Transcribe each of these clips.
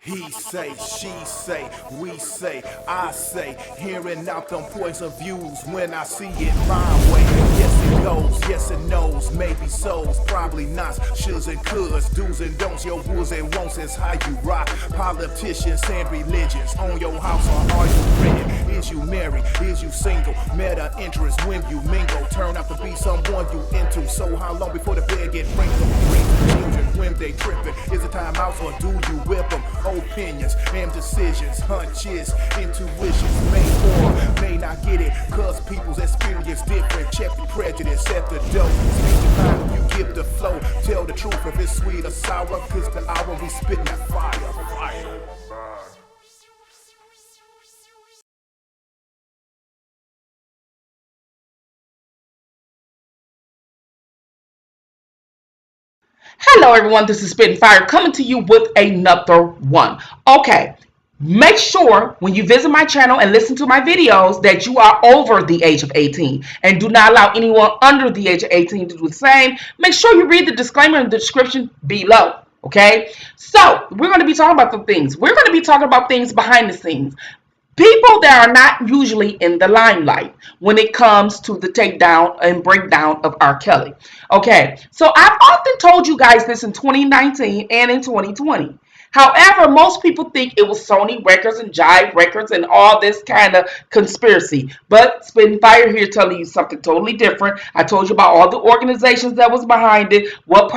He say, she say, we say, I say, hearing out them points of views when I see it my way. Yes it goes, yes it knows, maybe so's, probably not, shoulds and coulds, do's and don'ts, your wills and won'ts is how you rock. Politicians and religions, on your house or are you renting? Is you married, is you single, meta interest when you mingle, turn out to be someone you into, so how long before the bed get wrinkled? Children when they tripping, is it time out or do you whip them? Opinions and decisions, hunches, intuitions, may or may not get it, cause people's experience different. Check the prejudice at the door. Speak the mind, you give the flow. Tell the truth if it's sweet or sour, cause the hour we spittin' that fire. Hello everyone, this is Spittinfire coming to you with another one. Okay, make sure when you visit my channel and listen to my videos that you are over the age of 18 and do not allow anyone under the age of 18 to do the same. Make sure you read the disclaimer in the description below. Okay, so we're going to be talking about some things. We're going to be talking about things behind the scenes. People that are not usually in the limelight when it comes to the takedown and breakdown of R. Kelly. Okay, so I've often told you guys this in 2019 and in 2020. However, most people think it was Sony Records and Jive Records and all this kind of conspiracy. But Spittinfire here telling you something totally different. I told you about all the organizations that was behind it, what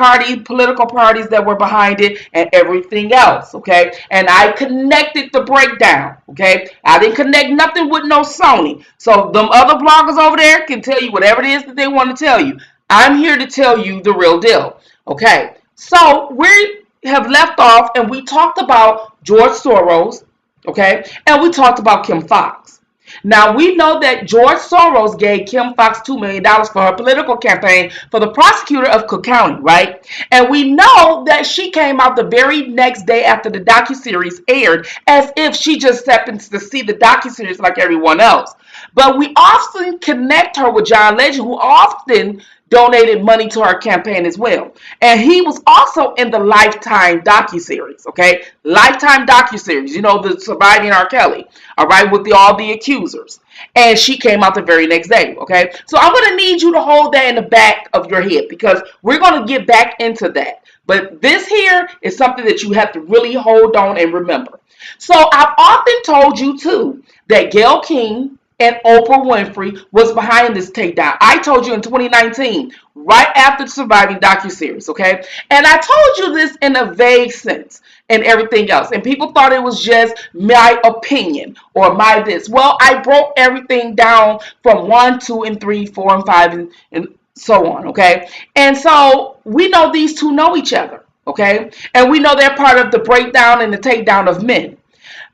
political parties that were behind it, and everything else, okay? And I connected the breakdown, okay? I didn't connect nothing with no Sony. So them other bloggers over there can tell you whatever it is that they want to tell you. I'm here to tell you the real deal, okay? So we have left off and we talked about George Soros, okay, and we talked about Kim Foxx. Now we know that George Soros gave Kim Foxx $2 million for her political campaign for the prosecutor of Cook County, right? And we know that she came out the very next day after the docuseries aired as if she just happened to see the docuseries like everyone else. But we often connect her with John Legend, who often donated money to her campaign as well. And he was also in the Lifetime docuseries, okay? Lifetime docuseries, you know, the Surviving R. Kelly, all right, with all the accusers. And she came out the very next day, okay? So I'm going to need you to hold that in the back of your head because we're going to get back into that. But this here is something that you have to really hold on and remember. So I've often told you, too, that Gayle King and Oprah Winfrey was behind this takedown. I told you in 2019, right after the Surviving docuseries, okay? And I told you this in a vague sense and everything else. And people thought it was just my opinion or my this. Well, I broke everything down from 1, 2, and 3, 4, and 5, and so on, okay? And so we know these two know each other, okay? And we know they're part of the breakdown and the takedown of men.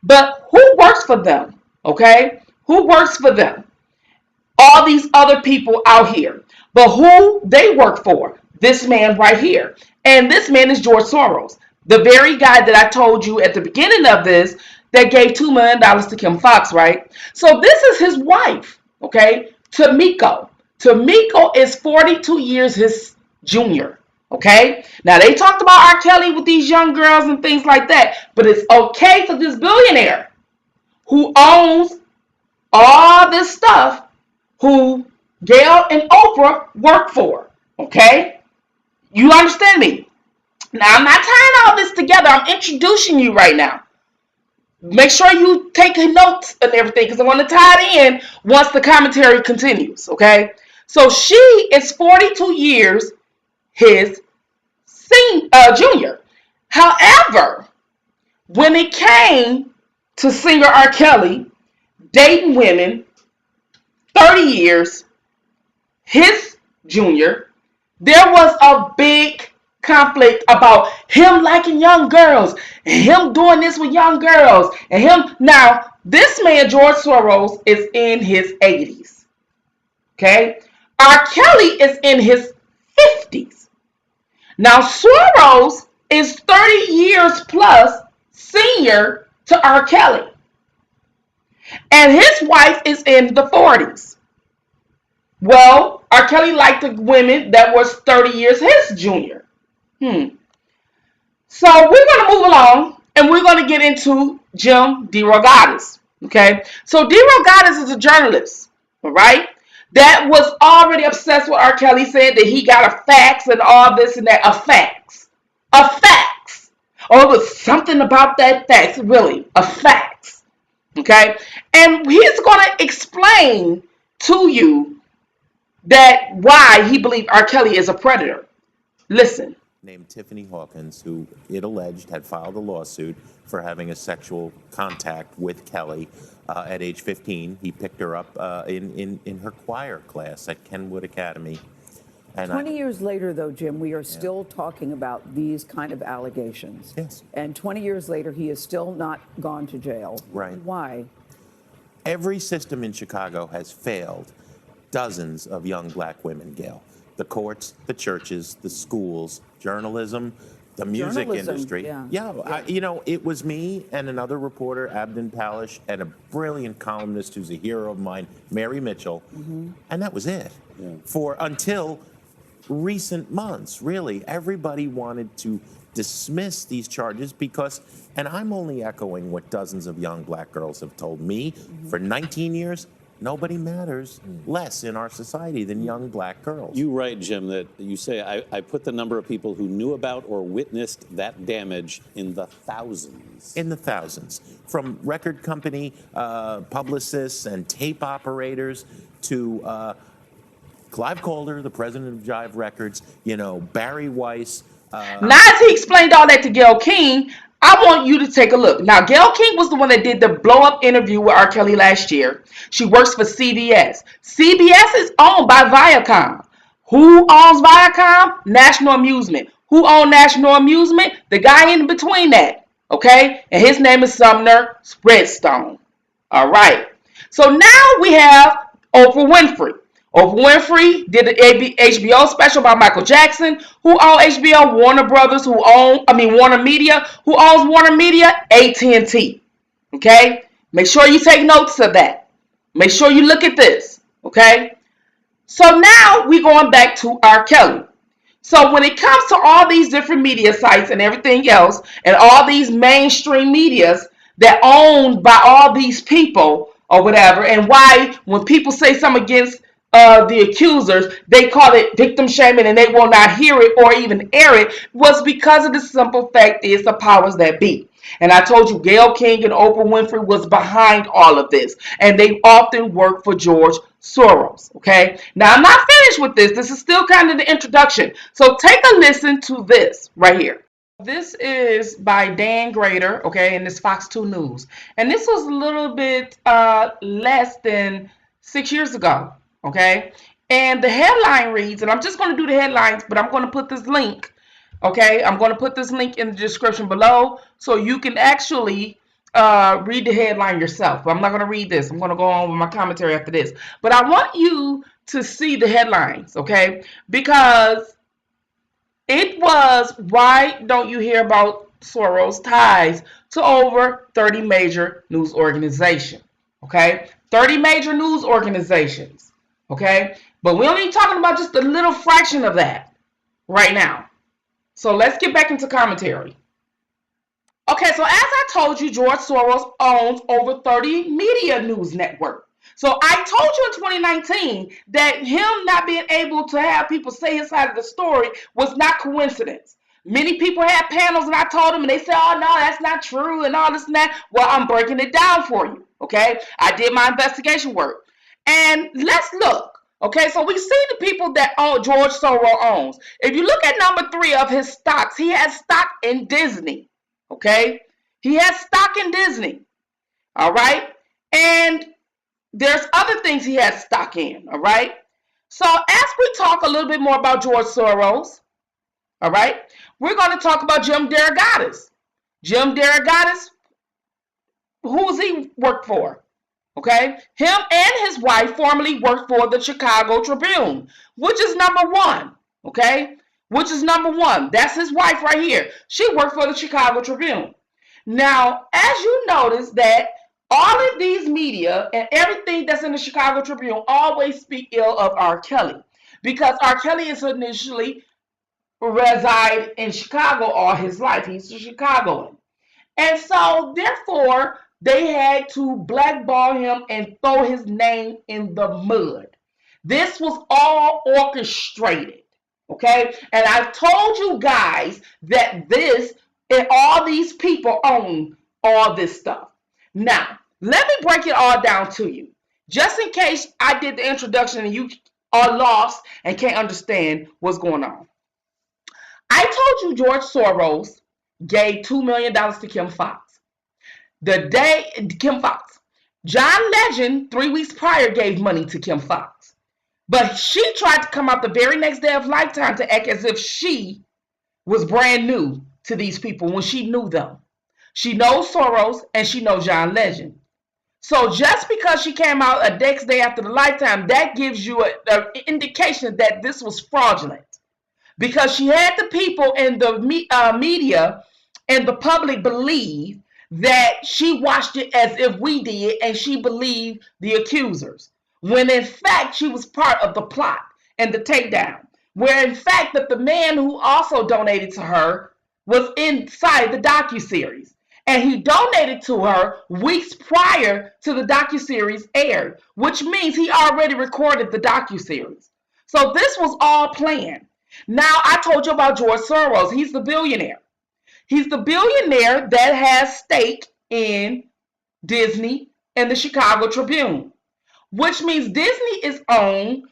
But who works for them, okay? Who works for them? All these other people out here. But who they work for? This man right here. And this man is George Soros. The very guy that I told you at the beginning of this that gave $2 million to Kim Foxx, right? So this is his wife, okay? Tamiko. Tamiko is 42 years his junior, okay? Now they talked about R. Kelly with these young girls and things like that. But it's okay for this billionaire who owns all this stuff who Gayle and Oprah work for, okay? You understand me? Now, I'm not tying all this together. I'm introducing you right now. Make sure you take notes and everything because I want to tie it in once the commentary continues, okay? So she is 42 years his junior. However, when it came to singer R. Kelly, dating women, 30 years, his junior, there was a big conflict about him liking young girls and him doing this with young girls and him. Now, this man, George Soros, is in his 80s, okay? R. Kelly is in his 50s. Now, Soros is 30 years plus senior to R. Kelly. And his wife is in the 40s. Well, R. Kelly liked the women that was 30 years his junior. So we're going to move along. And we're going to get into Jim DeRogatis. Okay, so DeRogatis is a journalist, all right, that was already obsessed with R. Kelly, saying that he got a fax and all this and that. A fax. A fax. Or it was something about that fax, really. A fax. Okay, and he's going to explain to you that why he believes R. Kelly is a predator. Listen. Named Tiffany Hawkins, who it alleged had filed a lawsuit for having a sexual contact with Kelly at age 15. He picked her up in her choir class at Kenwood Academy. And 20 years later, though, Jim, we are still talking about these kind of allegations. Yes. And 20 years later, he has still not gone to jail. Right. Why? Every system in Chicago has failed dozens of young black women, Gail. The courts, the churches, the schools, journalism, the music industry. It was me and another reporter, Abdin Palish, and a brilliant columnist who's a hero of mine, Mary Mitchell, and that was it. For until recent months, really, everybody wanted to dismiss these charges because, and I'm only echoing what dozens of young black girls have told me, for 19 years, nobody matters less in our society than young black girls. You write, Jim, that you say, I put the number of people who knew about or witnessed that damage in the thousands. In the thousands. From record company publicists and tape operators to Clive Calder, the president of Jive Records, Barry Weiss. Now, as he explained all that to Gayle King, I want you to take a look. Now, Gayle King was the one that did the blow-up interview with R. Kelly last year. She works for CBS. CBS is owned by Viacom. Who owns Viacom? National Amusement. Who owns National Amusement? The guy in between that, okay? And his name is Sumner Redstone. All right. So now we have Oprah Winfrey. Oprah Winfrey did the HBO special about Michael Jackson. Who owns HBO? Warner Brothers. Warner Media. Who owns Warner Media? AT&T. Okay? Make sure you take notes of that. Make sure you look at this. Okay? So now we're going back to R. Kelly. So when it comes to all these different media sites and everything else, and all these mainstream medias that owned by all these people or whatever, and why when people say something against the accusers, they call it victim shaming and they will not hear it or even air it, was because of the simple fact is the powers that be. And I told you, Gayle King and Oprah Winfrey was behind all of this, and they often work for George Soros. Okay, now I'm not finished with this. This is still kind of the introduction, so take a listen to this right here. This is by Dan Grader, okay, and this Fox 2 News, and this was a little bit less than 6 years ago. Okay, and the headline reads, and I'm just going to do the headlines, but I'm going to put this link, okay, I'm going to put this link in the description below so you can actually read the headline yourself. I'm not going to read this. I'm going to go on with my commentary after this, but I want you to see the headlines, okay, because it was, why don't you hear about Soros' ties to over 30 major news organizations, okay, 30 major news organizations. Okay, but we're only talking about just a little fraction of that right now. So let's get back into commentary. Okay, so as I told you, George Soros owns over 30 media news networks. So I told you in 2019 that him not being able to have people say his side of the story was not coincidence. Many people had panels and I told them and they said, oh no, that's not true and all this and that. Well, I'm breaking it down for you. Okay, I did my investigation work. And let's look. Okay, so we see the people that George Soros owns. If you look at number 3 of his stocks, he has stock in Disney. Okay, he has stock in Disney. All right, and there's other things he has stock in. All right, so as we talk a little bit more about George Soros, all right, we're going to talk about Jim DeRogatis. Jim DeRogatis, who does he work for? Okay, him and his wife formerly worked for the Chicago Tribune, which is number 1. Okay, which is number 1. That's his wife right here. She worked for the Chicago Tribune. Now, as you notice that all of these media and everything that's in the Chicago Tribune always speak ill of R. Kelly, because R. Kelly is initially reside in Chicago all his life. He's a Chicagoan. And so, therefore, they had to blackball him and throw his name in the mud. This was all orchestrated. Okay? And I've told you guys that this and all these people own all this stuff. Now, let me break it all down to you. Just in case I did the introduction and you are lost and can't understand what's going on. I told you George Soros gave $2 million to Kim Fox. Kim Fox. John Legend, 3 weeks prior, gave money to Kim Fox. But she tried to come out the very next day of Lifetime to act as if she was brand new to these people when she knew them. She knows Soros and she knows John Legend. So just because she came out a next day after the Lifetime, that gives you an indication that this was fraudulent. Because she had the people in the media and the public believe that she watched it as if we did and she believed the accusers. When in fact she was part of the plot and the takedown. Where in fact that the man who also donated to her was inside the docuseries. And he donated to her weeks prior to the docuseries aired, which means he already recorded the docuseries. So this was all planned. Now, I told you about George Soros. He's the billionaire. He's the billionaire that has stake in Disney and the Chicago Tribune, which means Disney is owns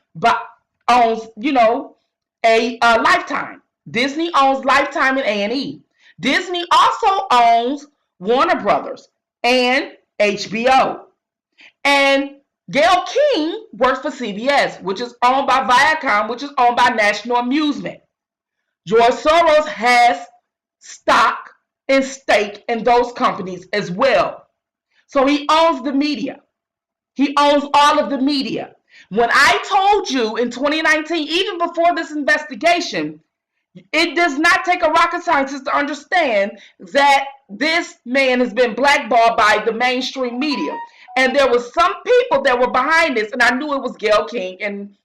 a Lifetime. Disney owns Lifetime and A&E. Disney also owns Warner Brothers and HBO. And Gayle King works for CBS, which is owned by Viacom, which is owned by National Amusement. George Soros has stock and stake in those companies as well. So he owns the media. He owns all of the media. When I told you in 2019, even before this investigation, it does not take a rocket scientist to understand that this man has been blackballed by the mainstream media. And there were some people that were behind this, and I knew it was Gayle King and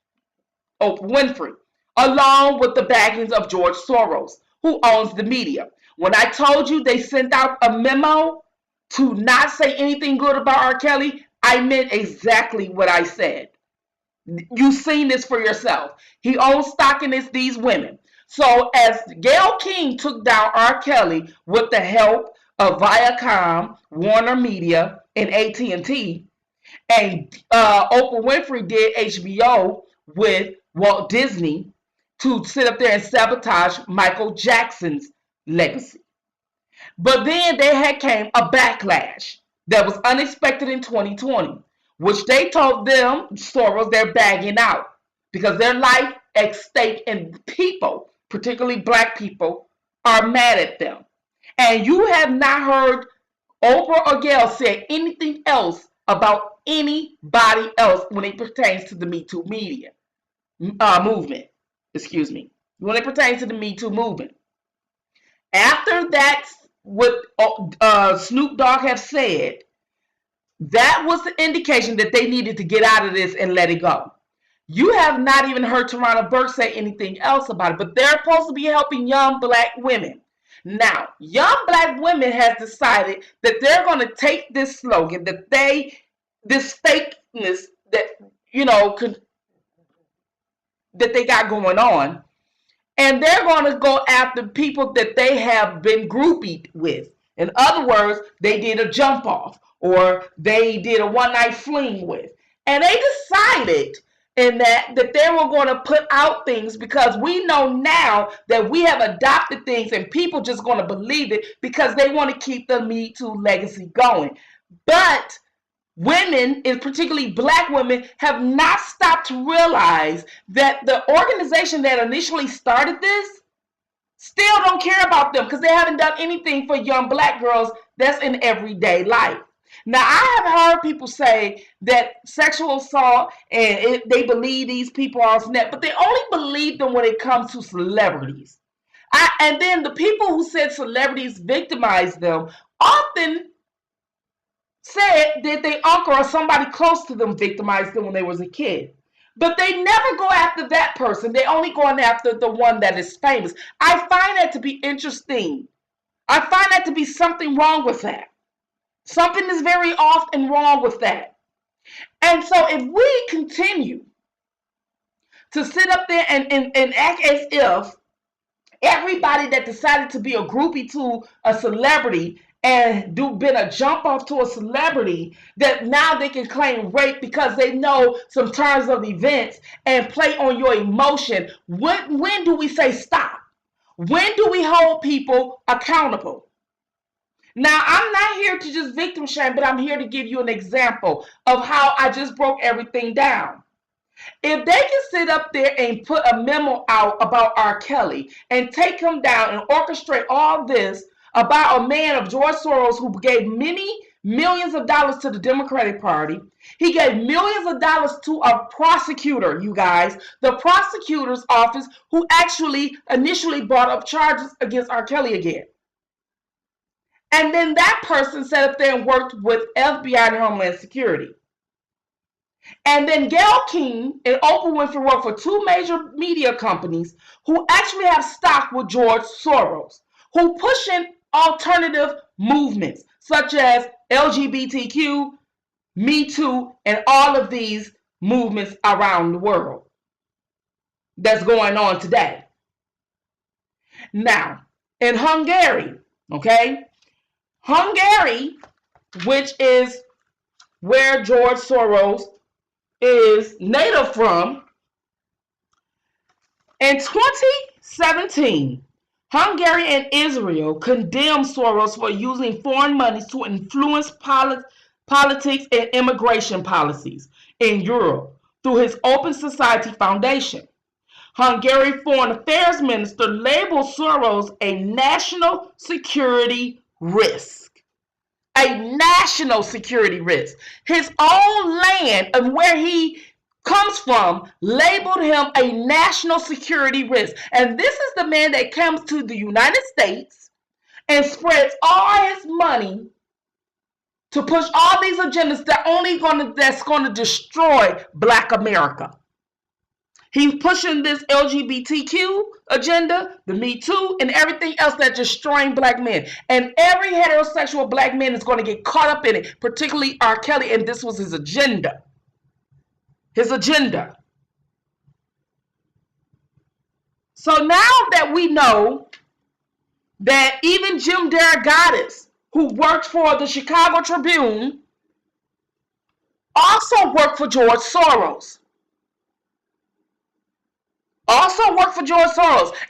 Oprah Winfrey, along with the backings of George Soros, who owns the media. When I told you they sent out a memo to not say anything good about R. Kelly, I meant exactly what I said. You've seen this for yourself. He owns stock in these women. So as Gayle King took down R. Kelly with the help of Viacom, Warner Media, and AT&T, and Oprah Winfrey did HBO with Walt Disney to sit up there and sabotage Michael Jackson's legacy. But then there came a backlash that was unexpected in 2020, which they told them, Soros, they're bagging out because their life at stake and people, particularly black people, are mad at them. And you have not heard Oprah or Gayle say anything else about anybody else when it pertains to the Me Too movement. Excuse me. When it pertains to the Me Too movement. After that, what Snoop Dogg have said, that was the indication that they needed to get out of this and let it go. You have not even heard Tarana Burke say anything else about it, but they're supposed to be helping young black women. Now, young black women has decided that they're going to take this slogan, that this fakeness that, that they got going on, and they're going to go after people that they have been groupied with. In other words, they did a jump off or they did a one-night fling with. And they decided in that they were going to put out things because we know now that we have adopted things and people just going to believe it because they want to keep the Me Too legacy going. But women, and particularly black women, have not stopped to realize that the organization that initially started this still don't care about them because they haven't done anything for young black girls that's in everyday life. Now, I have heard people say that sexual assault and they believe these people on Snap, but they only believe them when it comes to celebrities. And then the people who said celebrities victimize them often said that their uncle or somebody close to them victimized them when they was a kid. But they never go after that person. They only going after the one that is famous. I find that to be interesting. I find that to be something wrong with that. Something is very off and wrong with that. And so if we continue to sit up there and act as if everybody that decided to be a groupie to a celebrity and been a jump off to a celebrity, that now they can claim rape because they know some terms of events and play on your emotion. When do we say stop? When do we hold people accountable? Now, I'm not here to just victim shame, but I'm here to give you an example of how I just broke everything down. If they can sit up there and put a memo out about R. Kelly and take him down and orchestrate all this about a man of George Soros who gave many millions of dollars to the Democratic Party, he gave millions of dollars to a prosecutor, you guys, the prosecutor's office, who actually initially brought up charges against R. Kelly again. And then that person sat up there and worked with FBI and Homeland Security. And then Gayle King and Oprah Winfrey work for two major media companies who actually have stock with George Soros, who pushing alternative movements such as LGBTQ, Me Too, and all of these movements around the world that's going on today. Now, in Hungary, okay, Hungary, which is where George Soros is native from, in 2017, Hungary and Israel condemned Soros for using foreign monies to influence politics and immigration policies in Europe through his Open Society Foundation. Hungary Foreign Affairs Minister labeled Soros a national security risk. A national security risk. His own land and where he comes from labeled him a national security risk. And this is the man that comes to the United States and spreads all his money to push all these agendas that's going to destroy Black America. He's pushing this LGBTQ agenda, the Me Too, and everything else that's destroying Black men. And every heterosexual Black man is going to get caught up in it, particularly R. Kelly, and this was his agenda. His agenda. So now that we know that even Jim DeRogatis, who worked for the Chicago Tribune, also worked for George Soros.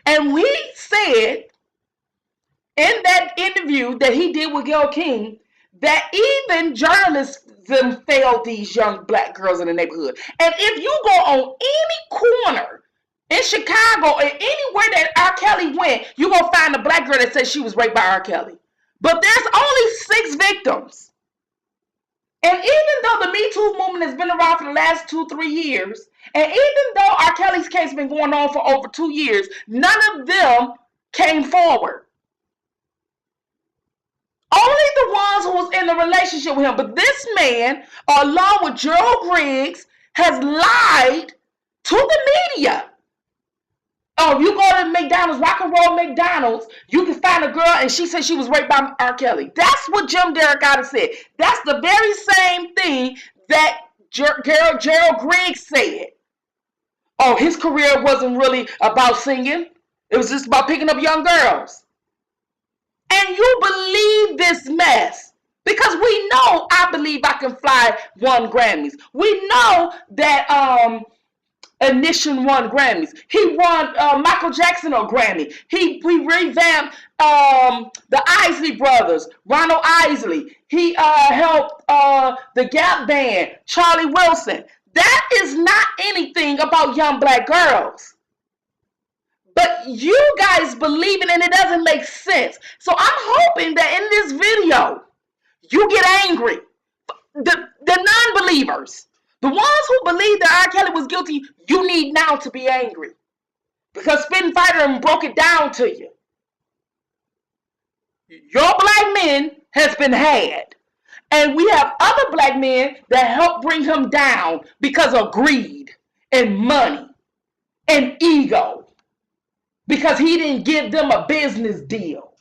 And we said in that interview that he did with Gayle King that even journalism failed these young Black girls in the neighborhood. And if you go on any corner in Chicago and anywhere that R. Kelly went, you're going to find a Black girl that says she was raped by R. Kelly. But there's only 6 victims. And even though the Me Too movement has been around for the last 2-3 years, and even though R. Kelly's case has been going on for over 2 years, none of them came forward. Only the ones who was in a relationship with him. But this man, along with Gerald Griggs, has lied to the media. Oh, if you go to McDonald's, Rock and Roll McDonald's, you can find a girl and she said she was raped by R. Kelly. That's what Jim DeRogatis said. That's the very same thing that Gerald Griggs said. Oh, his career wasn't really about singing. It was just about picking up young girls. And you believe this mess. Because we know I Believe I Can Fly won Grammys. We know that Ignition won Grammys. He won Michael Jackson a Grammy. He revamped the Isley Brothers, Ronald Isley. He helped the Gap Band, Charlie Wilson. That is not anything about young Black girls. But you guys believe it and it doesn't make sense. So I'm hoping that in this video, you get angry. The non-believers. The ones who believe that R. Kelly was guilty, you need now to be angry. Because Spittinfire broke it down to you. Your Black men has been had. And we have other Black men that help bring him down because of greed and money and ego. Because he didn't give them a business deal.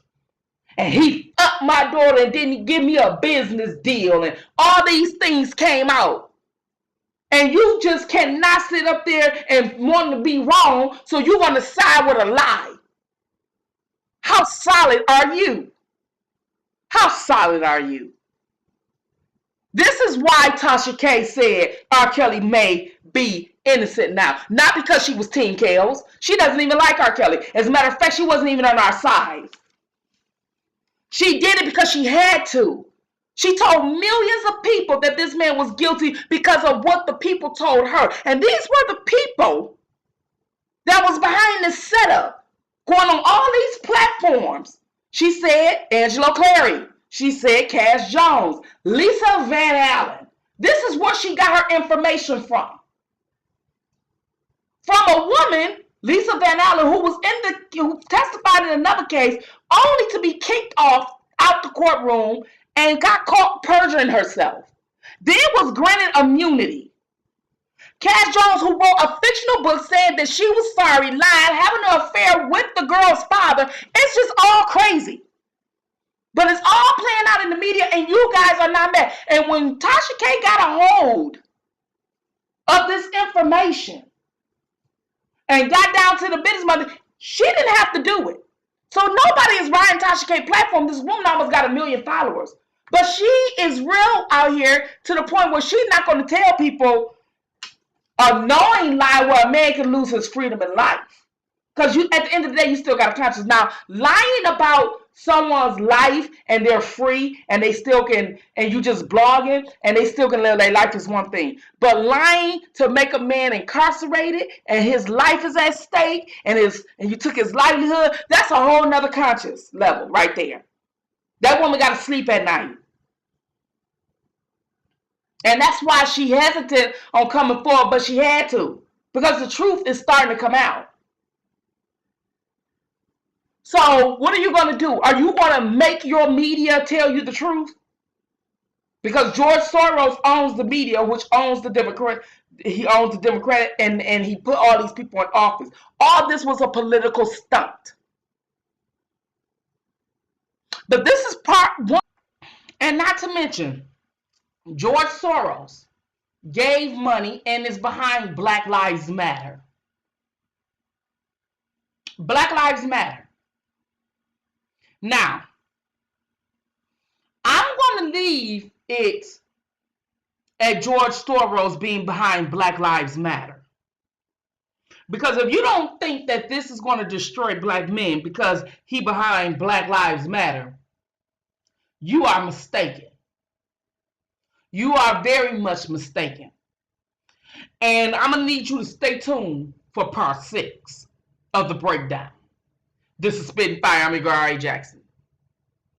and he upped my daughter and didn't give me a business deal, and all these things came out. And you just cannot sit up there and want to be wrong, so you want to side with a lie. How solid are you? How solid are you? This is why Tasha K said R. Kelly may be innocent now. Not because she was Team Kales. She doesn't even like R. Kelly. As a matter of fact, she wasn't even on our side. She did it because she had to. She told millions of people that this man was guilty because of what the people told her. And these were the people that was behind this setup, going on all these platforms. She said Angelo Clary. She said Cash Jones, Lisa Van Allen. This is where she got her information from. From a woman, Lisa Van Allen, who testified in another case, only to be kicked off out the courtroom and got caught perjuring herself. Then was granted immunity. Cash Jones, who wrote a fictional book, said that she was sorry, lying, having an affair with the girl's father. It's just all crazy. But it's all playing out in the media, and you guys are not mad. And when Tasha K got a hold of this information and got down to the business mother, she didn't have to do it. So nobody is riding Tasha K platform. This woman almost got 1 million followers. But she is real out here to the point where she's not going to tell people a knowing lie where a man can lose his freedom in life. Because you, at the end of the day, you still got a conscience. Now, lying about someone's life and they're free and they still can, and you just blogging and they still can live their life is one thing. But lying to make a man incarcerated and his life is at stake and you took his livelihood, that's a whole nother conscious level right there. That woman got to sleep at night. And that's why she hesitated on coming forward, but she had to. Because the truth is starting to come out. So what are you going to do? Are you going to make your media tell you the truth? Because George Soros owns the media, which owns the Democrat. He owns the Democrat, and he put all these people in office. All this was a political stunt. But this is part one. And not to mention, George Soros gave money and is behind Black Lives Matter. Black Lives Matter. Now, I'm going to leave it at George Soros being behind Black Lives Matter. Because if you don't think that this is going to destroy black men because he behind Black Lives Matter, you are mistaken. You are very much mistaken. And I'm going to need you to stay tuned for part 6 of the breakdown. This is Spittin' Fire. I'm your girl, R.A. Jackson.